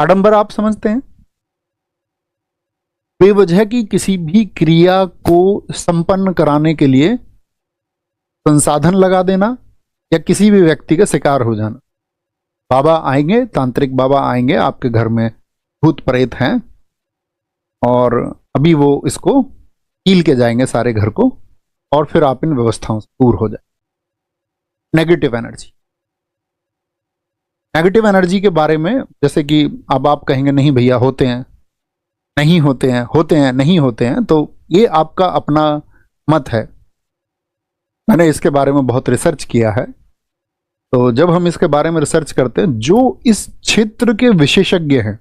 आडंबर आप समझते हैं? बेवजह की किसी भी क्रिया को संपन्न कराने के लिए संसाधन लगा देना या किसी भी व्यक्ति का शिकार हो जाना। बाबा आएंगे, तांत्रिक बाबा आएंगे, आपके घर में भूत प्रेत हैं और अभी वो इसको हील के जाएंगे सारे घर को, और फिर आप इन व्यवस्थाओं से दूर हो जाए। नेगेटिव एनर्जी, नेगेटिव एनर्जी के बारे में जैसे कि अब आप कहेंगे नहीं भैया होते हैं, नहीं होते हैं, होते हैं, नहीं होते हैं, तो ये आपका अपना मत है। मैंने इसके बारे में बहुत रिसर्च किया है। तो जब हम इसके बारे में रिसर्च करते हैं, जो इस क्षेत्र के विशेषज्ञ हैं,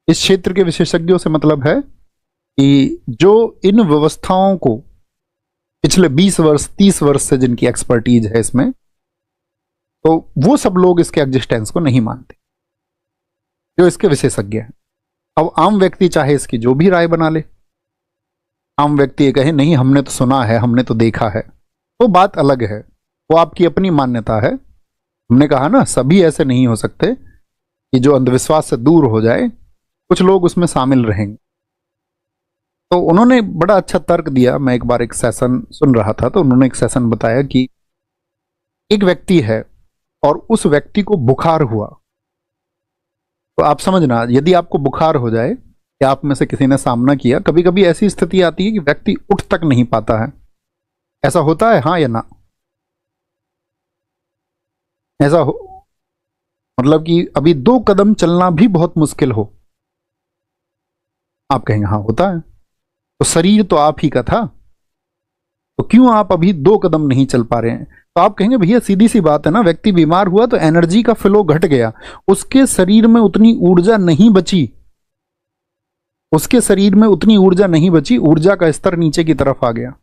इस क्षेत्र के विशेषज्ञों से मतलब है कि जो इन व्यवस्थाओं को पिछले 20 वर्ष 30 वर्ष से जिनकी एक्सपर्टीज है इसमें, तो वो सब लोग इसके एग्जिस्टेंस को नहीं मानते, जो इसके विशेषज्ञ हैं। अब आम व्यक्ति चाहे इसकी जो भी राय बना ले, आम व्यक्ति ये कहे नहीं हमने तो सुना है, हमने तो देखा है, वो बात अलग है, वो आपकी अपनी मान्यता है। हमने कहा ना, सभी ऐसे नहीं हो सकते कि जो अंधविश्वास से दूर हो जाए, कुछ लोग उसमें शामिल रहेंगे। तो उन्होंने बड़ा अच्छा तर्क दिया। मैं एक बार एक सेशन सुन रहा था, तो उन्होंने एक सेशन बताया कि एक व्यक्ति है और उस व्यक्ति को बुखार हुआ। तो आप समझना, यदि आपको बुखार हो जाए, या आप में से किसी ने सामना किया, कभी कभी ऐसी स्थिति आती है कि व्यक्ति उठ तक नहीं पाता है। ऐसा होता है, हाँ या ना? ऐसा हो मतलब कि अभी 2 कदम चलना भी बहुत मुश्किल हो। आप कहेंगे हाँ होता है, तो शरीर तो आप ही का था, तो क्यों आप अभी 2 कदम नहीं चल पा रहे हैं? तो आप कहेंगे भैया सीधी सी बात है ना, व्यक्ति बीमार हुआ तो एनर्जी का फ्लो घट गया, उसके शरीर में उतनी ऊर्जा नहीं बची, उसके शरीर में उतनी ऊर्जा नहीं बची, ऊर्जा का स्तर नीचे की तरफ आ गया।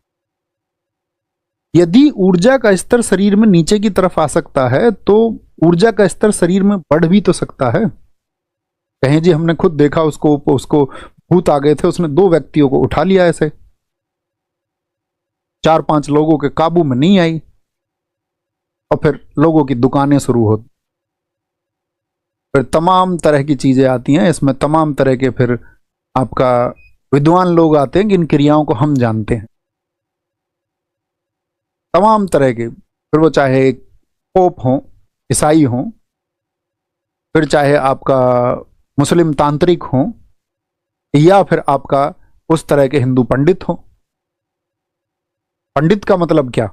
यदि ऊर्जा का स्तर शरीर में नीचे की तरफ आ सकता है, तो ऊर्जा का स्तर शरीर में बढ़ भी तो सकता है। कहें जी हमने खुद देखा, उसको भूत आ गए थे, उसने 2 व्यक्तियों को उठा लिया, ऐसे 4-5 लोगों के काबू में नहीं आई, और फिर लोगों की दुकानें शुरू होती, फिर तमाम तरह की चीजें आती हैं इसमें, तमाम तरह के फिर आपका विद्वान लोग आते हैं कि इन क्रियाओं को हम जानते हैं, तमाम तरह के, फिर वो चाहे पोप हो, ईसाई हो, फिर चाहे आपका मुस्लिम तांत्रिक हो, या फिर आपका उस तरह के हिंदू पंडित हो। पंडित का मतलब क्या?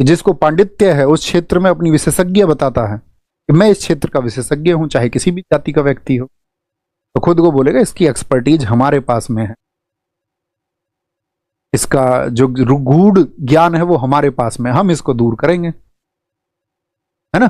जिसको पांडित्य है, उस क्षेत्र में अपनी विशेषज्ञ बताता है कि मैं इस क्षेत्र का विशेषज्ञ हूं, चाहे किसी भी जाति का व्यक्ति हो, तो खुद को बोलेगा इसकी एक्सपर्टीज हमारे पास में है, इसका जो गूढ़ ज्ञान है वो हमारे पास में, हम इसको दूर करेंगे, है ना?